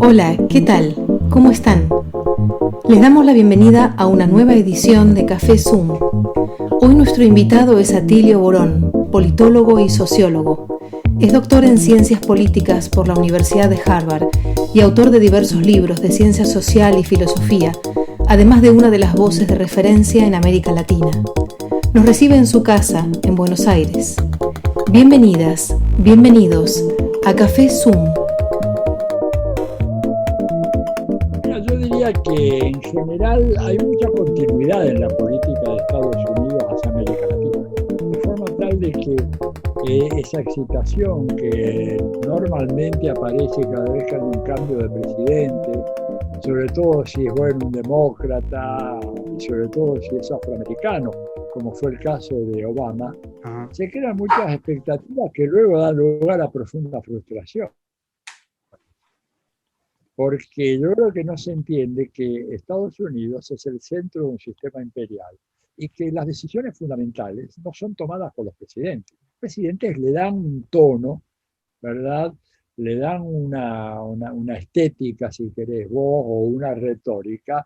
Hola, ¿qué tal? ¿Cómo están? Les damos la bienvenida a una nueva edición de Café Zoom. Hoy nuestro invitado es Atilio Borón, politólogo y sociólogo. Es doctor en Ciencias Políticas por la Universidad de Harvard y autor de diversos libros de ciencia social y filosofía, además de una de las voces de referencia en América Latina. Nos recibe en su casa, en Buenos Aires. Bienvenidas, bienvenidos a Café Zoom. Yo diría que en general hay mucha continuidad en la política de Estados Unidos hacia América Latina, de forma tal de que esa excitación que normalmente aparece cada vez que hay un cambio de presidente, sobre todo si es bueno un demócrata y sobre todo si es afroamericano, como fue el caso de Obama, se crean muchas expectativas que luego dan lugar a profunda frustración. Porque yo creo que no se entiende que Estados Unidos es el centro de un sistema imperial y que las decisiones fundamentales no son tomadas por los presidentes. Los presidentes le dan un tono, ¿verdad? Le dan una estética, si querés vos, o una retórica,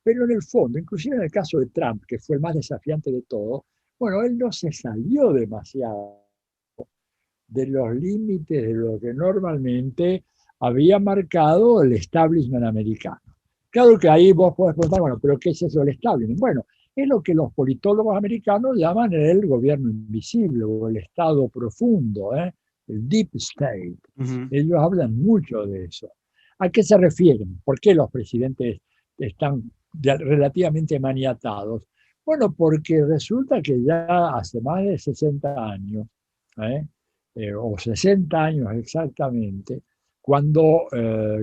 pero en el fondo, inclusive en el caso de Trump, que fue el más desafiante de todos, bueno, él no se salió demasiado de los límites de lo que normalmente había marcado el establishment americano. Claro que ahí vos podés preguntar, bueno, pero ¿qué es eso del establishment? Bueno, es lo que los politólogos americanos llaman el gobierno invisible o el estado profundo, el deep state. Ellos hablan mucho de eso. ¿A qué se refieren? ¿Por qué los presidentes están relativamente maniatados? Bueno, porque resulta que ya hace más de 60 años, o 60 años exactamente, cuando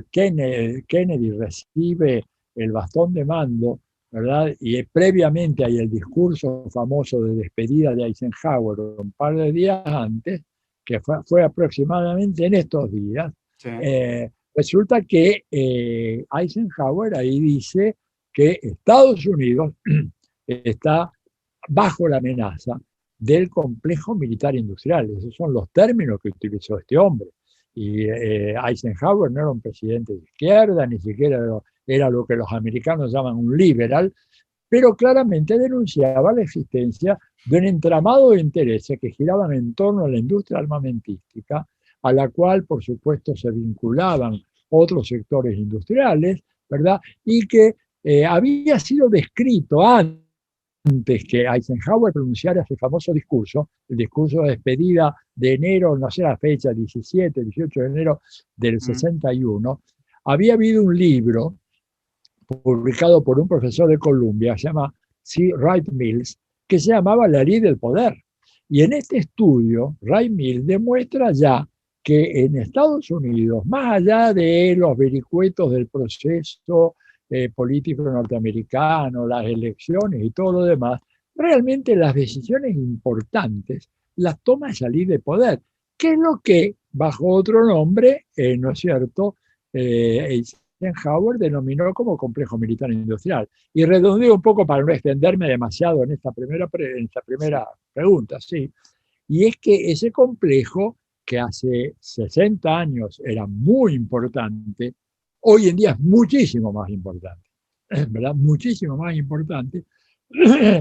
Kennedy recibe el bastón de mando, ¿verdad? Y previamente hay el discurso famoso de despedida de Eisenhower un par de días antes, que fue aproximadamente en estos días, sí. Resulta que Eisenhower ahí dice que Estados Unidos está bajo la amenaza del complejo militar industrial. Esos son los términos que utilizó este hombre. Y Eisenhower no era un presidente de izquierda, ni siquiera era lo que los americanos llaman un liberal, pero claramente denunciaba la existencia de un entramado de intereses que giraban en torno a la industria armamentística, a la cual, por supuesto, se vinculaban otros sectores industriales, ¿verdad? Y que había sido descrito antes que Eisenhower pronunciara ese famoso discurso, el discurso de despedida de enero, no sé la fecha, 17, 18 de enero del 61, había habido un libro publicado por un profesor de Columbia, se llama C. Wright Mills, que se llamaba La ley del poder. Y en este estudio, Wright Mills demuestra ya que en Estados Unidos, más allá de los vericuetos del proceso político norteamericano, las elecciones y todo lo demás, realmente las decisiones importantes las toma esa ley de poder, que es lo que, bajo otro nombre, ¿no es cierto?, Eisenhower denominó como complejo militar industrial. Y redondeo un poco para no extenderme demasiado en esta primera pregunta, ¿sí? Y es que ese complejo, que hace 60 años era muy importante, hoy en día es muchísimo más importante, ¿verdad? Muchísimo más importante,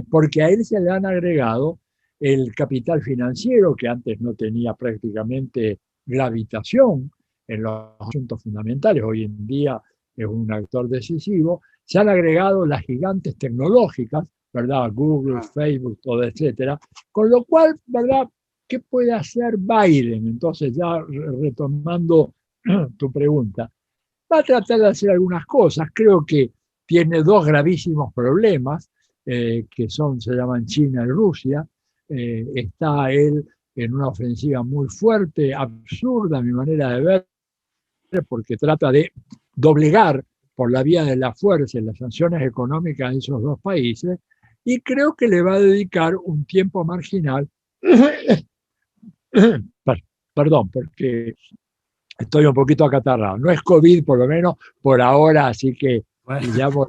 porque a él se le han agregado el capital financiero, que antes no tenía prácticamente gravitación en los asuntos fundamentales, hoy en día es un actor decisivo. Se han agregado las gigantes tecnológicas, ¿verdad? Google, Facebook, todo, etcétera. Con lo cual, ¿verdad? ¿Qué puede hacer Biden? Entonces, ya retomando tu pregunta, va a tratar de hacer algunas cosas. Creo que tiene dos gravísimos problemas, que se llaman China y Rusia. Está él en una ofensiva muy fuerte, absurda a mi manera de ver, porque trata de doblegar por la vía de la fuerza y las sanciones económicas de esos dos países, y creo que le va a dedicar un tiempo marginal, perdón, porque estoy un poquito acatarrado, no es COVID por lo menos por ahora, así que llamo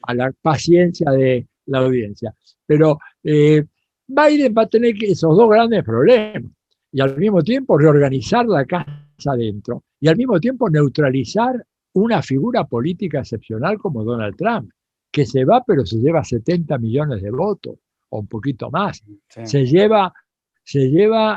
a la paciencia de la audiencia. Pero Biden va a tener esos dos grandes problemas y al mismo tiempo reorganizar la casa adentro y al mismo tiempo neutralizar una figura política excepcional como Donald Trump, que se va pero se lleva 70 millones de votos o un poquito más. Sí. Se lleva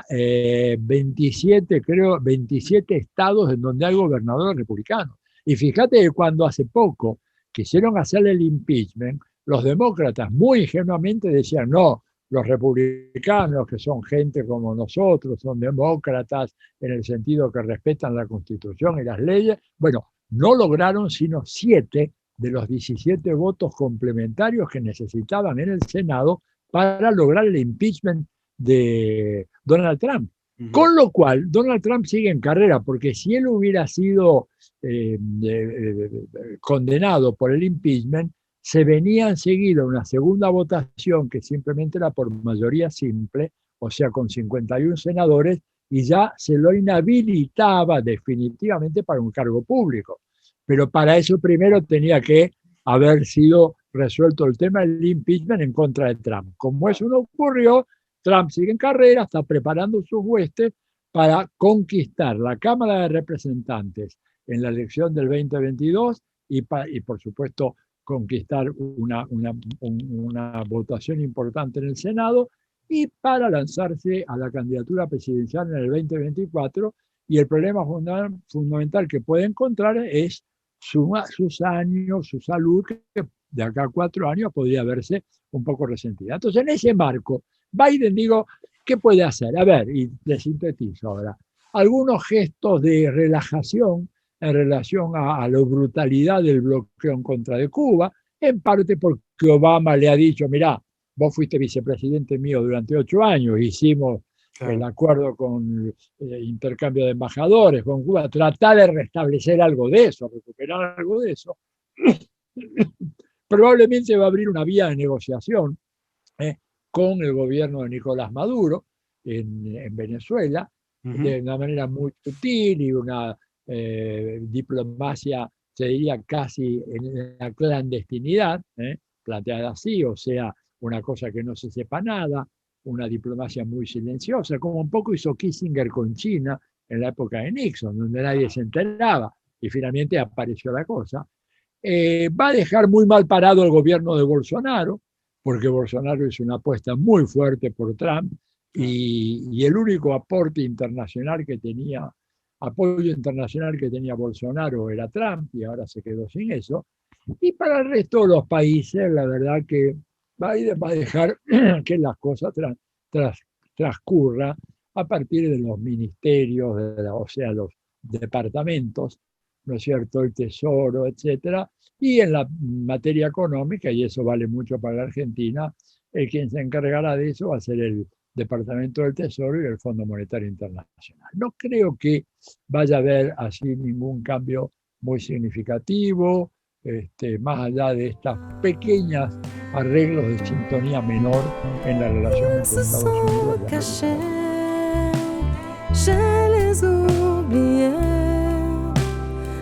27, creo, 27 estados en donde hay gobernadores republicanos. Y fíjate que cuando hace poco quisieron hacerle el impeachment, los demócratas muy ingenuamente decían, no, los republicanos, que son gente como nosotros, son demócratas en el sentido que respetan la Constitución y las leyes. Bueno, no lograron sino 7 de los 17 votos complementarios que necesitaban en el Senado para lograr el impeachment de Donald Trump. Con lo cual, Donald Trump sigue en carrera, porque si él hubiera sido condenado por el impeachment, se venía enseguida una segunda votación que simplemente era por mayoría simple, o sea, con 51 senadores, y ya se lo inhabilitaba definitivamente para un cargo público. Pero para eso primero tenía que haber sido resuelto el tema del impeachment en contra de Trump. Como eso no ocurrió, Trump sigue en carrera, está preparando sus huestes para conquistar la Cámara de Representantes en la elección del 2022 y por supuesto, conquistar una votación importante en el Senado y para lanzarse a la candidatura presidencial en el 2024. Y el problema fundamental que puede encontrar es sus años, su salud, que de acá a 4 años podría verse un poco resentida. Entonces, en ese marco, Biden, digo, ¿qué puede hacer? A ver, y le sintetizo ahora, algunos gestos de relajación en relación a la brutalidad del bloqueo en contra de Cuba, en parte porque Obama le ha dicho, mirá, vos fuiste vicepresidente mío durante 8 años, hicimos el acuerdo con intercambio de embajadores con Cuba, tratar de restablecer algo de eso, recuperar algo de eso. Probablemente va a abrir una vía de negociación con el gobierno de Nicolás Maduro en Venezuela, de una manera muy sutil y una diplomacia, se diría casi en la clandestinidad, planteada así, o sea, una cosa que no se sepa nada, una diplomacia muy silenciosa, como un poco hizo Kissinger con China en la época de Nixon, donde nadie se enteraba y finalmente apareció la cosa. Va a dejar muy mal parado el gobierno de Bolsonaro, porque Bolsonaro hizo una apuesta muy fuerte por Trump y el único aporte internacional que tenía, apoyo internacional que tenía Bolsonaro era Trump y ahora se quedó sin eso. Y para el resto de los países, la verdad que Biden va a dejar que las cosas transcurran a partir de los ministerios, o sea, los departamentos, ¿no es cierto?, el Tesoro, etcétera, y en la materia económica, y eso vale mucho para la Argentina, quien se encargará de eso va a ser el Departamento del Tesoro y el Fondo Monetario Internacional. No creo que vaya a haber así ningún cambio muy significativo, más allá de estas pequeñas arreglos de sintonía menor en la relación entre Estados Unidos y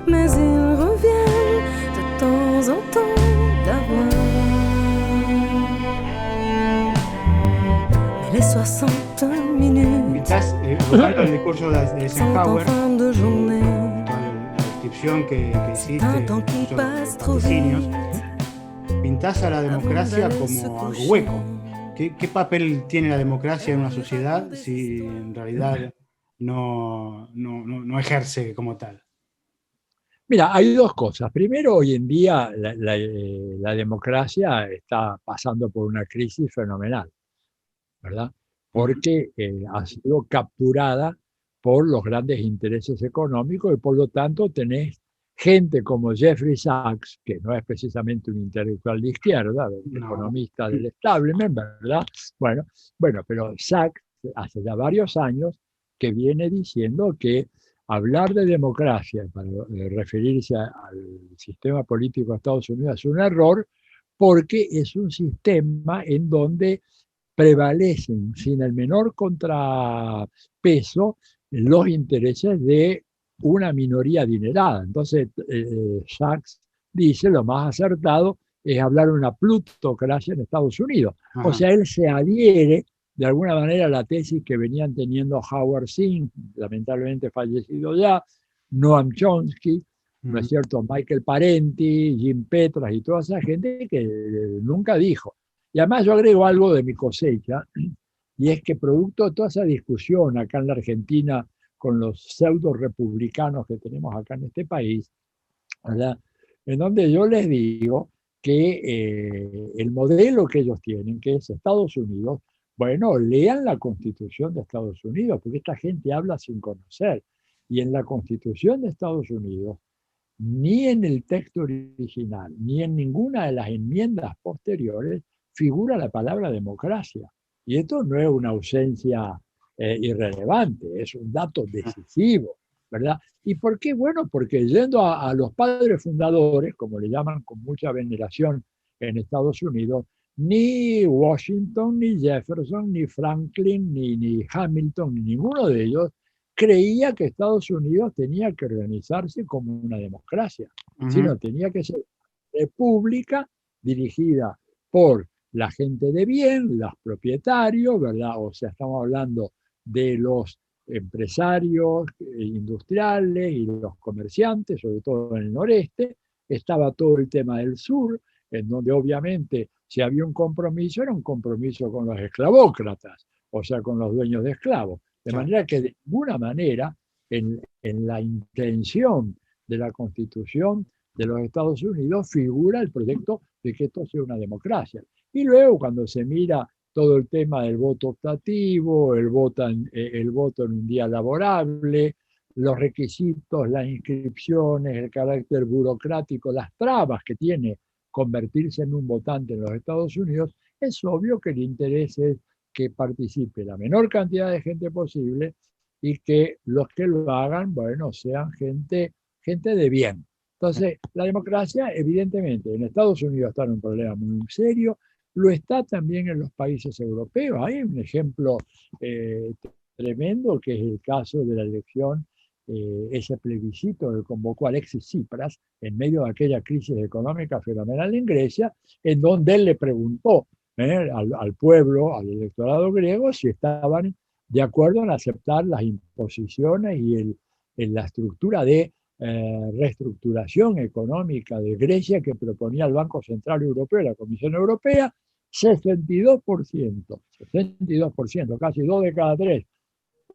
mais ils reviennent de temps en temps d'avoir. Mais les 60 minutes Estás evocando el discurso de sont en Eisenhower, fin de journée. la descripción que hiciste Un temps qui sobre passe los trop vecinos. vite. Pintás a la democracia Avant d'aller se como algo coucher. hueco. ¿Qué papel tiene la democracia en una sociedad si en realidad no ejerce como tal? Mira, hay dos cosas. Primero, hoy en día la democracia está pasando por una crisis fenomenal, ¿verdad? Porque ha sido capturada por los grandes intereses económicos y por lo tanto tenés gente como Jeffrey Sachs, que no es precisamente un intelectual de izquierda, economista del establishment, ¿verdad? Bueno, pero Sachs hace ya varios años que viene diciendo que hablar de democracia para referirse al sistema político de Estados Unidos es un error porque es un sistema en donde prevalecen sin el menor contrapeso los intereses de una minoría adinerada. Entonces, Sachs dice lo más acertado es hablar de una plutocracia en Estados Unidos. O Ajá. sea, él se adhiere de alguna manera a la tesis que venían teniendo Howard Zinn, lamentablemente fallecido ya, Noam Chomsky, ¿no es Ujú. cierto? Michael Parenti, Jim Petras y toda esa gente que nunca dijo. Y además yo agrego algo de mi cosecha, y es que producto de toda esa discusión acá en la Argentina con los pseudo republicanos que tenemos acá en este país, ¿verdad? En donde yo les digo que el modelo que ellos tienen, que es Estados Unidos, bueno, lean la Constitución de Estados Unidos, porque esta gente habla sin conocer. Y en la Constitución de Estados Unidos, ni en el texto original, ni en ninguna de las enmiendas posteriores figura la palabra democracia. Y esto no es una ausencia irrelevante, es un dato decisivo, ¿verdad? ¿Y por qué? Bueno, porque yendo a los padres fundadores, como le llaman con mucha veneración en Estados Unidos, ni Washington, ni Jefferson, ni Franklin, ni Hamilton, ni ninguno de ellos creía que Estados Unidos tenía que organizarse como una democracia, Ujú. sino tenía que ser una república dirigida por la gente de bien, los propietarios, ¿verdad? O sea, estamos hablando de los empresarios industriales y los comerciantes, sobre todo en el noreste. Estaba todo el tema del sur, en donde obviamente si había un compromiso, era un compromiso con los esclavócratas, o sea, con los dueños de esclavos. De Claro. manera que de ninguna manera en la intención de la Constitución de los Estados Unidos figura el proyecto de que esto sea una democracia. Y luego cuando se mira todo el tema del voto optativo, el voto en un día laborable, los requisitos, las inscripciones, el carácter burocrático, las trabas que tiene convertirse en un votante en los Estados Unidos, es obvio que el interés es que participe la menor cantidad de gente posible y que los que lo hagan, bueno, sean gente de bien. Entonces, la democracia, evidentemente, en Estados Unidos está en un problema muy serio, lo está también en los países europeos. Hay un ejemplo eh, tremendo que es el caso de la elección, ese plebiscito que convocó Alexis Tsipras en medio de aquella crisis económica fenomenal en Grecia, en donde él le preguntó al pueblo, al electorado griego, si estaban de acuerdo en aceptar las imposiciones y en la estructura de reestructuración económica de Grecia que proponía el Banco Central Europeo y la Comisión Europea. 62%, 62%, casi 2 de cada 3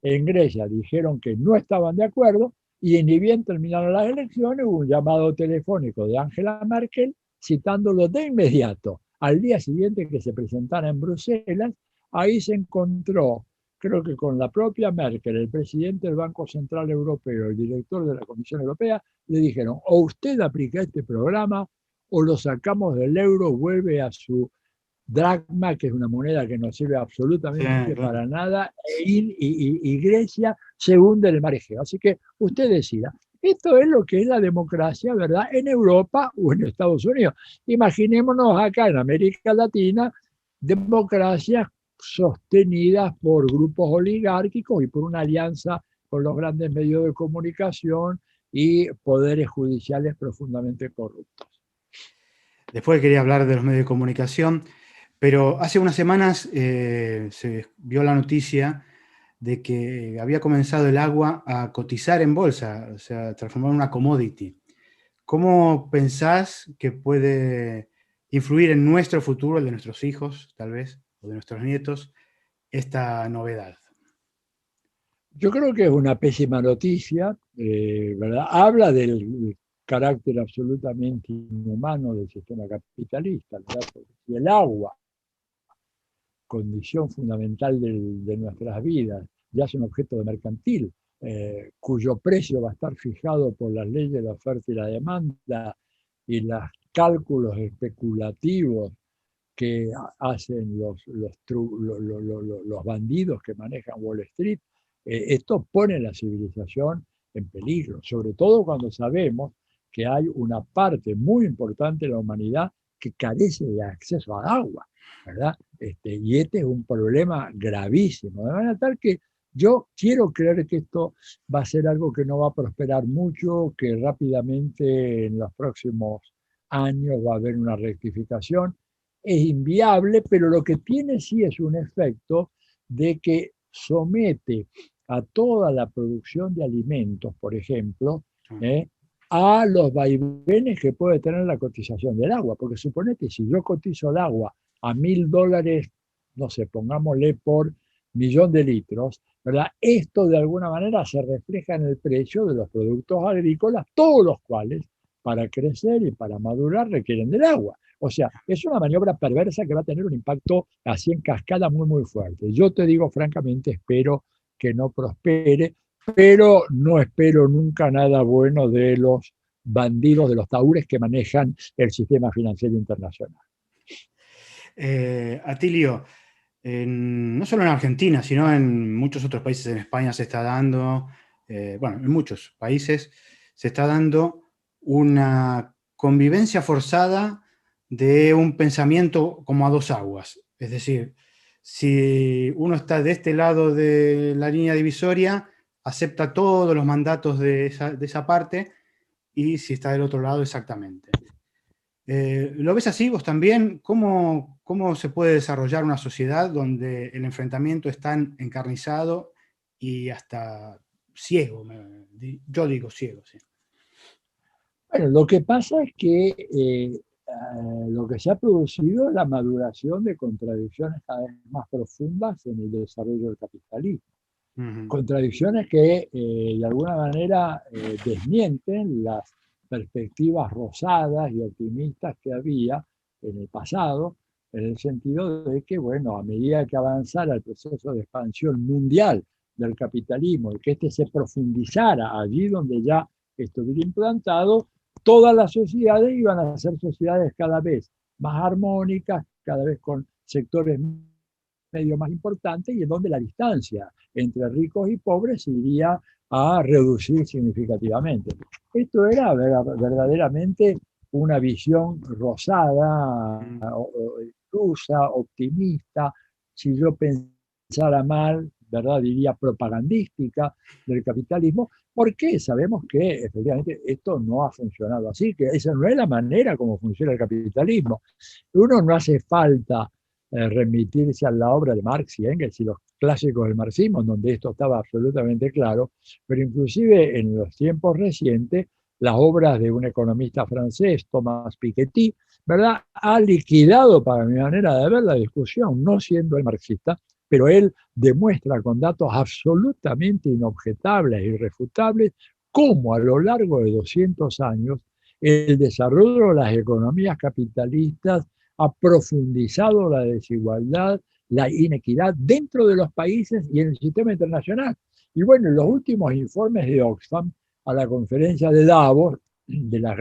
en Grecia dijeron que no estaban de acuerdo y ni bien terminaron las elecciones hubo un llamado telefónico de Angela Merkel citándolo de inmediato. Al día siguiente que se presentara en Bruselas, ahí se encontró, creo que con la propia Merkel, el presidente del Banco Central Europeo, el director de la Comisión Europea, le dijeron, o usted aplica este programa o lo sacamos del euro, vuelve a su dracma, que es una moneda que no sirve Sí, absolutamente claro. para nada, y Grecia se hunde en el mar Egeo. Así que usted decida. Esto es lo que es la democracia, ¿verdad? En Europa o en Estados Unidos. Imaginémonos acá en América Latina, democracias sostenidas por grupos oligárquicos y por una alianza con los grandes medios de comunicación y poderes judiciales profundamente corruptos. Después quería hablar de los medios de comunicación, pero hace unas semanas se vio la noticia de que había comenzado el agua a cotizar en bolsa, o sea, transformar en una commodity. ¿Cómo pensás que puede influir en nuestro futuro, el de nuestros hijos, tal vez, o de nuestros nietos, esta novedad? Yo creo que es una pésima noticia, ¿verdad? Habla del carácter absolutamente inhumano del sistema capitalista, ¿verdad? Porque si el agua, condición fundamental de nuestras vidas, ya es un objeto de mercantil, cuyo precio va a estar fijado por las leyes de la oferta y la demanda y los cálculos especulativos que hacen los bandidos que manejan Wall Street, esto pone la civilización en peligro, sobre todo cuando sabemos que hay una parte muy importante de la humanidad que carece de acceso al agua, ¿verdad? Y este es un problema gravísimo, de manera tal que yo quiero creer que esto va a ser algo que no va a prosperar mucho, que rápidamente en los próximos años va a haber una rectificación. Es inviable, pero lo que tiene sí es un efecto de que somete a toda la producción de alimentos, por ejemplo, a los vaivenes que puede tener la cotización del agua. Porque suponete, si yo cotizo el agua a $1.000, no sé, pongámosle por millón de litros, ¿verdad? Esto de alguna manera se refleja en el precio de los productos agrícolas, todos los cuales para crecer y para madurar requieren del agua. O sea, es una maniobra perversa que va a tener un impacto así en cascada muy, muy fuerte. Yo te digo francamente, espero que no prospere, pero no espero nunca nada bueno de los bandidos, de los taúres que manejan el sistema financiero internacional. Atilio, no solo en Argentina, sino en muchos otros países, en España se está dando, bueno, en muchos países se está dando una convivencia forzada de un pensamiento como a dos aguas. Es decir, si uno está de este lado de la línea divisoria, acepta todos los mandatos de esa parte, y si está del otro lado, exactamente. ¿Lo ves así vos también? ¿Cómo se puede desarrollar una sociedad donde el enfrentamiento es tan encarnizado y hasta ciego? Yo digo ciego, sí. Bueno, lo que pasa es que lo que se ha producido es la maduración de contradicciones cada vez más profundas en el desarrollo del capitalismo. Contradicciones que de alguna manera desmienten las perspectivas rosadas y optimistas que había en el pasado, en el sentido de que, bueno, a medida que avanzara el proceso de expansión mundial del capitalismo y que éste se profundizara allí donde ya estuviera implantado, todas las sociedades iban a ser sociedades cada vez más armónicas, cada vez con sectores medio más importantes y en donde la distancia entre ricos y pobres se iría a reducir significativamente. Esto era verdaderamente una visión rosada, ilusa, optimista, si yo pensara mal, ¿verdad? Diría propagandística del capitalismo, porque sabemos que efectivamente esto no ha funcionado así, que esa no es la manera como funciona el capitalismo. Uno no hace falta remitirse a la obra de Marx y Engels y los clásicos del marxismo, en donde esto estaba absolutamente claro, pero inclusive en los tiempos recientes, las obras de un economista francés, Thomas Piketty, ¿verdad? Ha liquidado, para mi manera de ver, la discusión, no siendo el marxista, pero él demuestra con datos absolutamente inobjetables e irrefutables cómo a lo largo de 200 años el desarrollo de las economías capitalistas ha profundizado la desigualdad, la inequidad dentro de los países y en el sistema internacional. Y bueno, en los últimos informes de Oxfam a la conferencia de Davos, de los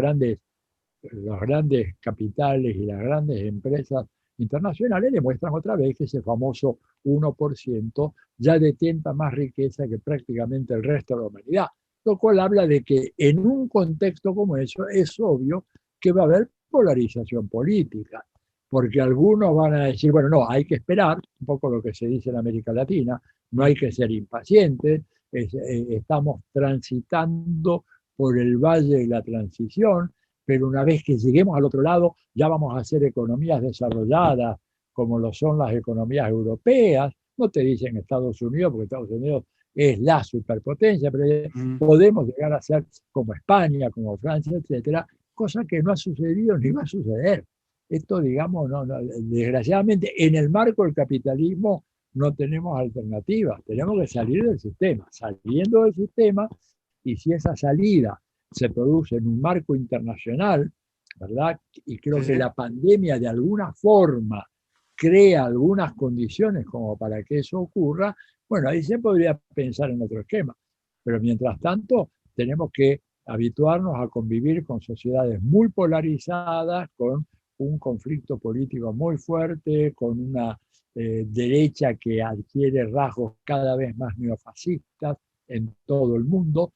grandes capitales y las grandes empresas internacionales, demuestran otra vez que ese famoso 1% ya detenta más riqueza que prácticamente el resto de la humanidad. Lo cual habla de que en un contexto como eso es obvio que va a haber polarización política, porque algunos van a decir, bueno, no, hay que esperar, un poco lo que se dice en América Latina, no hay que ser impacientes, estamos transitando por el valle de la transición, pero una vez que lleguemos al otro lado ya vamos a hacer economías desarrolladas como lo son las economías europeas. No te dicen Estados Unidos, porque Estados Unidos es la superpotencia, pero podemos llegar a ser como España, como Francia, etcétera, cosa que no ha sucedido ni va a suceder. Esto, digamos, desgraciadamente, en el marco del capitalismo no tenemos alternativas, tenemos que salir del sistema. Saliendo del sistema, y si esa salida se produce en un marco internacional, ¿verdad? Y creo que la pandemia de alguna forma crea algunas condiciones como para que eso ocurra, bueno, ahí se podría pensar en otro esquema. Pero mientras tanto, tenemos que habituarnos a convivir con sociedades muy polarizadas, con un conflicto político muy fuerte, con una derecha que adquiere rasgos cada vez más neofascistas en todo el mundo,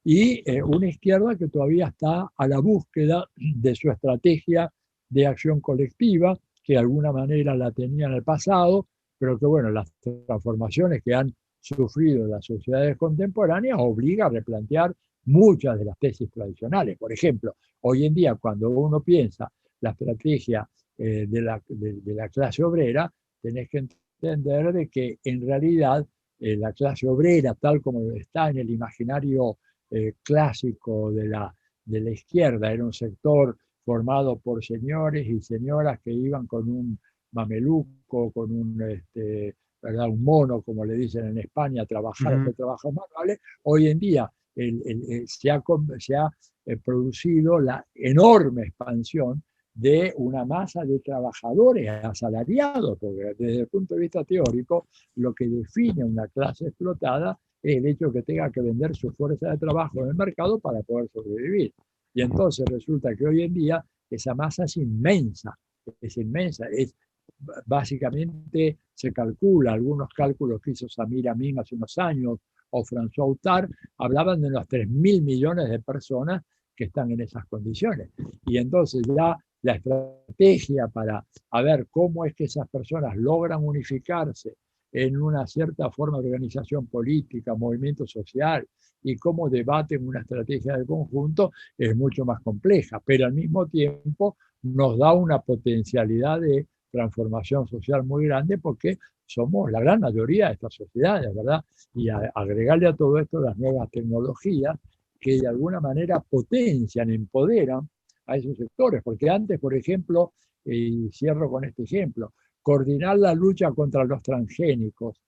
y una izquierda que todavía está a la búsqueda de su estrategia de acción colectiva, que de alguna manera la tenía en el pasado, pero que bueno, las transformaciones que han sufrido las sociedades contemporáneas obliga a replantear muchas de las tesis tradicionales. Por ejemplo, hoy en día cuando uno piensa la estrategia de la clase obrera, tenés que entender de que en realidad la clase obrera, tal como está en el imaginario clásico de la izquierda, era un sector formado por señores y señoras que iban con un mameluco, con un, ¿verdad? Un mono, como le dicen en España, a trabajar, hacer trabajos manuales. Hoy en día se ha producido la enorme expansión de una masa de trabajadores asalariados, porque desde el punto de vista teórico, lo que define una clase explotada es el hecho de que tenga que vender su fuerza de trabajo en el mercado para poder sobrevivir. Y entonces resulta que hoy en día esa masa es inmensa, básicamente se calcula, algunos cálculos que hizo Samir Amin hace unos años, o François Autard, hablaban de unos 3.000 millones de personas que están en esas condiciones. Y entonces ya la estrategia para ver cómo es que esas personas logran unificarse en una cierta forma de organización política, movimiento social, y cómo debaten una estrategia de conjunto es mucho más compleja, pero al mismo tiempo nos da una potencialidad de transformación social muy grande porque somos la gran mayoría de estas sociedades, ¿verdad? Y agregarle a todo esto las nuevas tecnologías que de alguna manera potencian, empoderan a esos sectores, porque antes, por ejemplo, y cierro con este ejemplo, coordinar la lucha contra los transgénicos,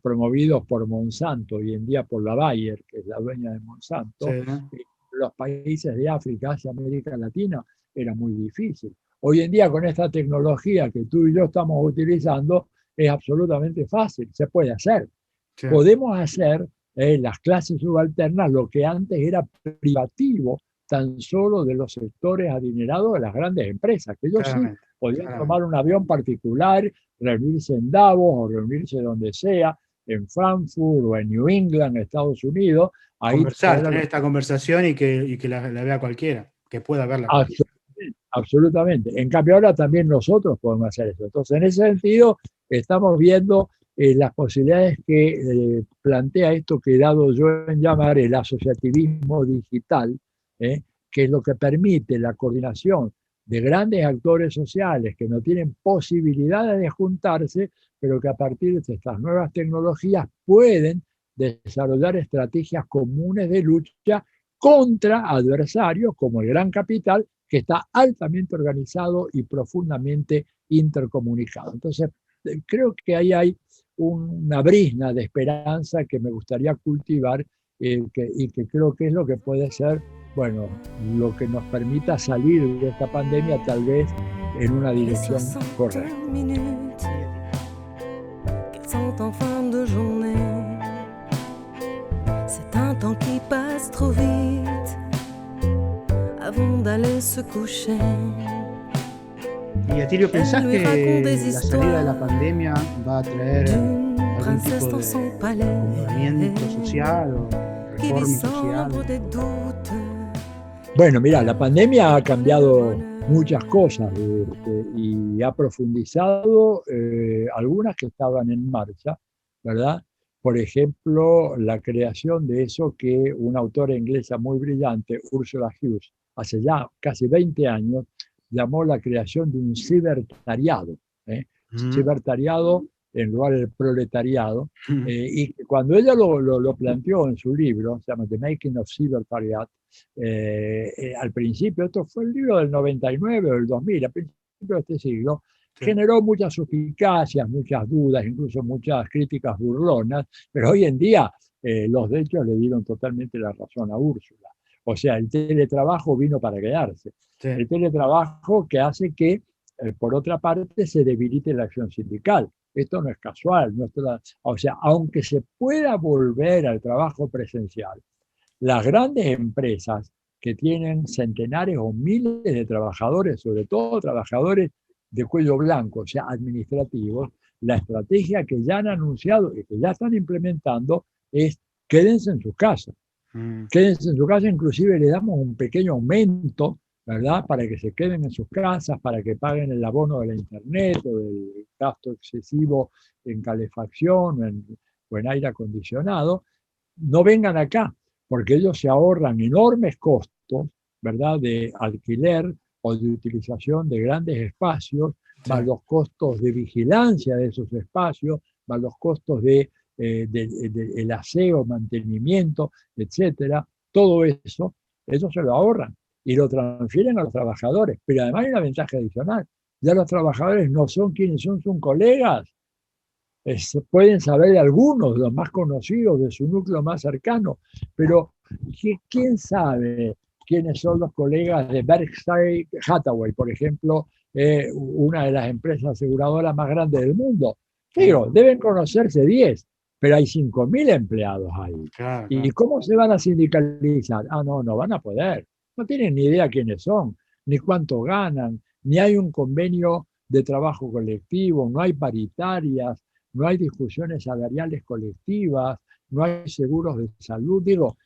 promovidos por Monsanto, hoy en día por la Bayer, que es la dueña de Monsanto, sí. Los países de África, Asia, América Latina, era muy difícil. Hoy en día, con esta tecnología que tú y yo estamos utilizando, es absolutamente fácil, se puede hacer. Sí. Podemos hacer las clases subalternas lo que antes era privativo tan solo de los sectores adinerados de las grandes empresas, que ellos sí podían tomar un avión particular, reunirse en Davos o reunirse donde sea, en Frankfurt o en New England, Estados Unidos. Ahí tener esta conversación y que la vea cualquiera, que pueda verla cualquiera. Absolutamente. En cambio ahora también nosotros podemos hacer eso. Entonces, en ese sentido, estamos viendo las posibilidades que plantea esto que he dado yo en llamar el asociativismo digital, que es lo que permite la coordinación de grandes actores sociales que no tienen posibilidades de juntarse, pero que a partir de estas nuevas tecnologías pueden desarrollar estrategias comunes de lucha contra adversarios como el gran capital, que está altamente organizado y profundamente intercomunicado. Entonces, creo que ahí hay una brizna de esperanza que me gustaría cultivar y que creo que es lo que puede ser, bueno, lo que nos permita salir de esta pandemia tal vez en una dirección correcta. C'est un temps qui passe trop vite avant d'aller se coucher. Y Atilio, ¿pensás que la salida de la pandemia va a traer algún tipo de acomodamiento social o reforma social? Bueno, mira, la pandemia ha cambiado muchas cosas y ha profundizado algunas que estaban en marcha, ¿verdad? Por ejemplo, la creación de eso que una autora inglesa muy brillante, Ursula Hughes, hace ya casi 20 años, llamó la creación de un cibertariado. Cibertariado en lugar del proletariado. Y cuando ella lo planteó en su libro, se llama The Making of Cybertariat, al principio, esto fue el libro del 99 o del 2000, al principio de este siglo, generó muchas suspicacias, muchas dudas, incluso muchas críticas burlonas, pero hoy en día los hechos le dieron totalmente la razón a Úrsula. O sea, el teletrabajo vino para quedarse. Sí. El teletrabajo que hace que, por otra parte, se debilite la acción sindical. Esto no es casual. O sea, aunque se pueda volver al trabajo presencial, las grandes empresas que tienen centenares o miles de trabajadores, sobre todo trabajadores de cuello blanco, o sea, administrativos, la estrategia que ya han anunciado y que ya están implementando es quédense en sus casas. Quédense en su casa, inclusive le damos un pequeño aumento, ¿verdad? Para que se queden en sus casas, para que paguen el abono de la internet o del gasto excesivo en calefacción o en aire acondicionado. No vengan acá, porque ellos se ahorran enormes costos, ¿verdad?, de alquiler o de utilización de grandes espacios, Sí. más los costos de vigilancia de esos espacios, más los costos de, el aseo, mantenimiento, etcétera. Todo eso, ellos se lo ahorran y lo transfieren a los trabajadores. Pero además hay una ventaja adicional. Ya los trabajadores no son quienes son colegas. Pueden saber de algunos, los más conocidos, de su núcleo más cercano, pero ¿quién sabe quiénes son los colegas de Berkshire Hathaway, por ejemplo, una de las empresas aseguradoras más grandes del mundo? Digo, deben conocerse 10, pero hay 5.000 empleados ahí. Claro, ¿Y claro. cómo se van a sindicalizar? Ah, no, no van a poder. No tienen ni idea quiénes son, ni cuánto ganan, ni hay un convenio de trabajo colectivo, no hay paritarias, no hay discusiones salariales colectivas, no hay seguros de salud. Digo,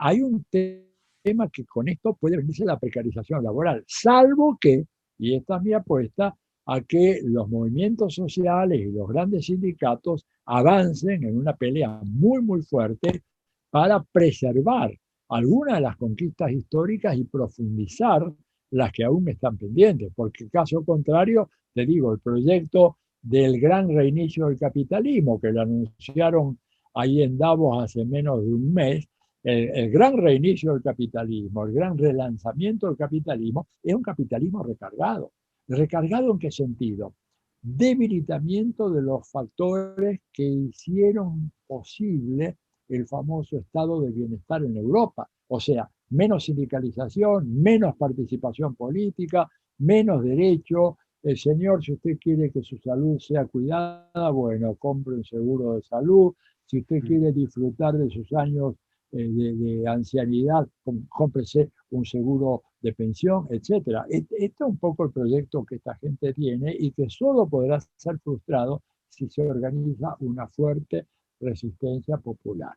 hay un tema que con esto puede venirse la precarización laboral, salvo que, y esta es mi apuesta, a que los movimientos sociales y los grandes sindicatos avancen en una pelea muy, muy fuerte para preservar algunas de las conquistas históricas y profundizar las que aún están pendientes, porque caso contrario, te digo, el proyecto del gran reinicio del capitalismo, que lo anunciaron ahí en Davos hace menos de un mes, el gran reinicio del capitalismo, el gran relanzamiento del capitalismo, es un capitalismo recargado. ¿Recargado en qué sentido? Debilitamiento de los factores que hicieron posible el famoso estado de bienestar en Europa. O sea, menos sindicalización, menos participación política, menos derecho. Señor, si usted quiere que su salud sea cuidada, bueno, compre un seguro de salud. Si usted quiere disfrutar de sus años de ancianidad, cómprese un seguro de pensión, etc. Este es un poco el proyecto que esta gente tiene y que solo podrá ser frustrado si se organiza una fuerte resistencia popular.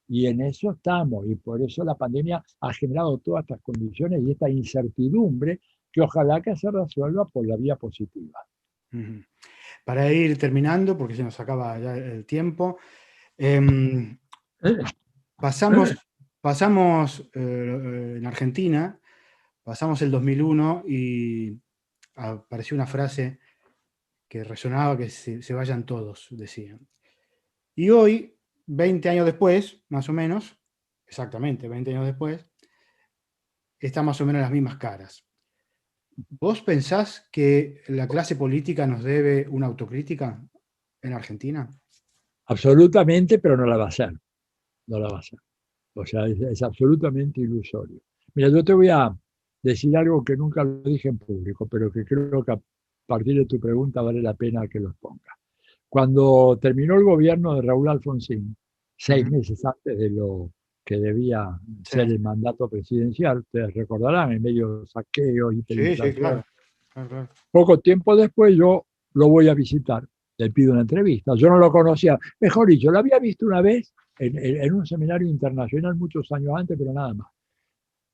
Y en eso estamos, y por eso la pandemia ha generado todas estas condiciones y esta incertidumbre que ojalá que se resuelva por la vía positiva. Para ir terminando, porque se nos acaba ya el tiempo, pasamos en Argentina, pasamos el 2001 y apareció una frase que resonaba, que se vayan todos, decían. Y hoy, 20 años después, más o menos, exactamente 20 años después, están más o menos las mismas caras. ¿Vos pensás que la clase política nos debe una autocrítica en Argentina? Absolutamente, pero no la va a hacer. No la va a hacer. O sea, es absolutamente ilusorio. Mira, yo te voy a decir algo que nunca lo dije en público, pero que creo que a partir de tu pregunta vale la pena que lo exponga. Cuando terminó el gobierno de Raúl Alfonsín, 6 meses antes de lo que debía ser el mandato presidencial, ustedes recordarán, en medio de saqueos y Sí, claro. Poco tiempo después yo lo voy a visitar, le pido una entrevista. Yo no lo conocía, mejor dicho, lo había visto una vez en un seminario internacional muchos años antes, pero nada más.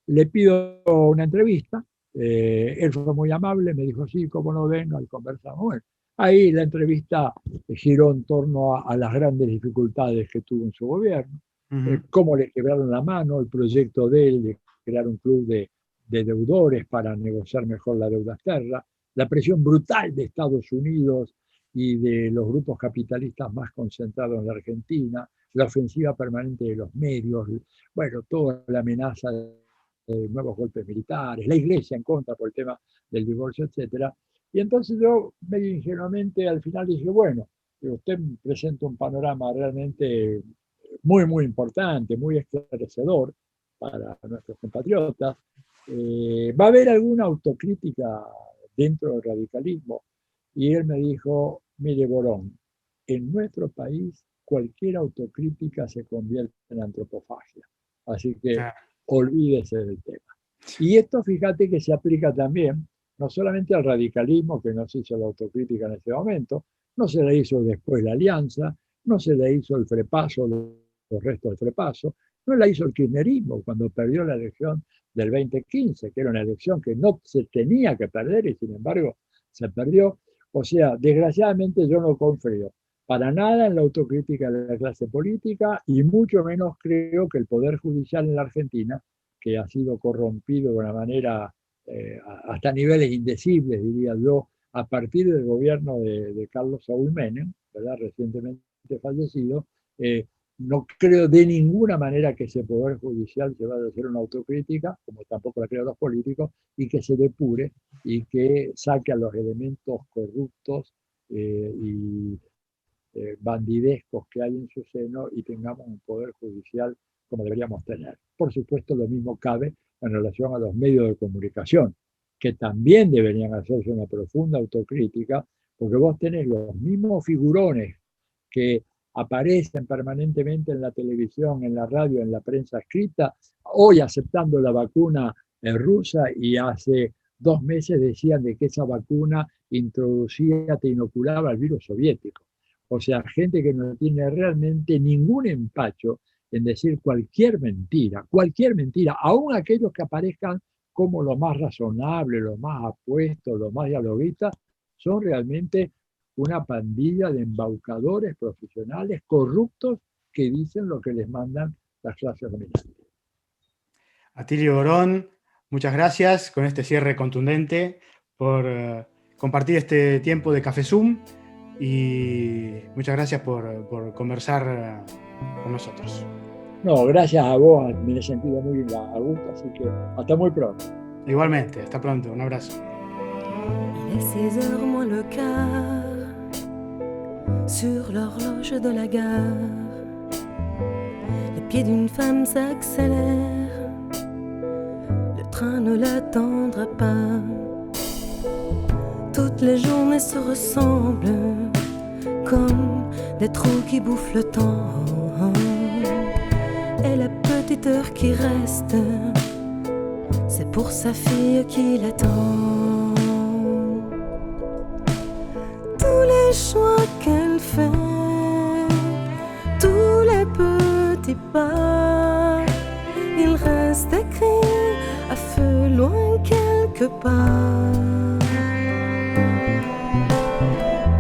Le pido una entrevista, él fue muy amable, me dijo, sí, cómo no, venga, y conversamos. Bueno, ahí la entrevista giró en torno a las grandes dificultades que tuvo en su gobierno, cómo le quebraron la mano, el proyecto de él de crear un club de deudores para negociar mejor la deuda externa, la presión brutal de Estados Unidos y de los grupos capitalistas más concentrados en la Argentina, la ofensiva permanente de los medios, bueno, toda la amenaza de nuevos golpes militares, la iglesia en contra por el tema del divorcio, etc. Y entonces yo, medio ingenuamente, al final dije, bueno, usted presenta un panorama realmente muy, muy importante, muy esclarecedor para nuestros compatriotas. ¿Va a haber alguna autocrítica dentro del radicalismo? Y él me dijo, mire, Borón, en nuestro país cualquier autocrítica se convierte en antropofagia. Así que olvídese del tema. Y esto, fíjate que se aplica también, no solamente al radicalismo, que no se hizo la autocrítica en este momento, no se le hizo después la Alianza, no se le hizo el frepaso, los restos del frepaso, no la hizo el kirchnerismo cuando perdió la elección del 2015, que era una elección que no se tenía que perder y sin embargo se perdió. O sea, desgraciadamente yo no confío para nada en la autocrítica de la clase política y mucho menos creo que el Poder Judicial en la Argentina, que ha sido corrompido de una manera hasta niveles indecibles, diría yo, a partir del gobierno de Carlos Saúl Menem, ¿verdad? Recientemente fallecido, no creo de ninguna manera que ese Poder Judicial se vaya a hacer una autocrítica, como tampoco la creo los políticos, y que se depure y que saque a los elementos corruptos y bandidescos que hay en su seno y tengamos un poder judicial como deberíamos tener. Por supuesto, lo mismo cabe en relación a los medios de comunicación, que también deberían hacerse una profunda autocrítica, porque vos tenés los mismos figurones que aparecen permanentemente en la televisión, en la radio, en la prensa escrita, hoy aceptando la vacuna rusa y hace 2 meses decían de que esa vacuna introducía, te inoculaba el virus soviético. O sea, gente que no tiene realmente ningún empacho en decir cualquier mentira, aún aquellos que aparezcan como los más razonables, los más apuestos, los más dialoguistas, son realmente una pandilla de embaucadores profesionales corruptos que dicen lo que les mandan las clases dominantes. Atilio Borón, muchas gracias con este cierre contundente por compartir este tiempo de Café Zoom y muchas gracias por conversar con nosotros. No, gracias a vos, me he sentido muy a gusto, así que hasta muy pronto. Igualmente, hasta pronto, un abrazo. Il est 16h moins le quart sur l'horloge de la gare. Les pieds d'une femme s'accélèrent, le train ne l'attendra pas. Toutes les journées se ressemblent comme des trous qui bouffent le temps. Et la petite heure qui reste, c'est pour sa fille qui l'attend. Tous les choix qu'elle fait, tous les petits pas, ils restent écrits à feu loin quelque part.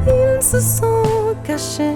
Ils se sont cachés